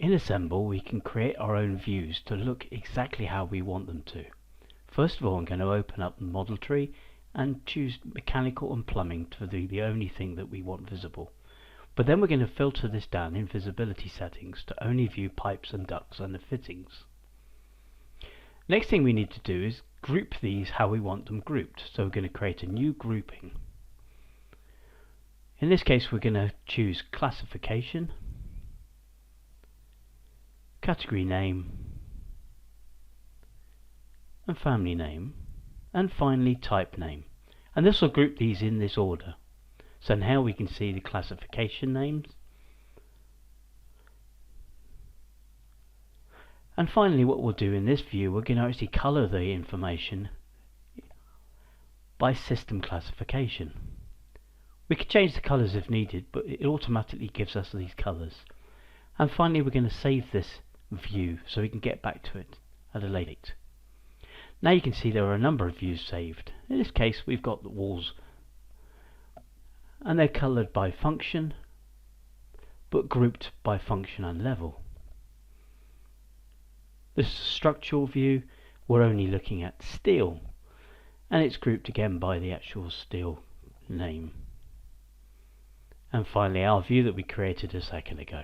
In Assemble we can create our own views to look exactly how we want them to. First of all, I'm going to open up the model tree and choose mechanical and plumbing to be the only thing that we want visible. But then we're going to filter this down in visibility settings to only view pipes and ducts and the fittings. Next thing we need to do is group these how we want them grouped. So we're going to create a new grouping. In this case we're going to choose classification, category name, and family name, and finally type name. And this will group these in this order. So now we can see the classification names. And finally what we'll do in this view, we're going to actually colour the information by system classification. We can change the colours if needed, but it automatically gives us these colours. And finally we're going to save this view so we can get back to it at a later date. Now you can see there are a number of views saved. In this case we've got the walls, and they're coloured by function but grouped by function and level. This is a structural view. We're only looking at steel, and it's grouped again by the actual steel name. And finally our view that we created a second ago.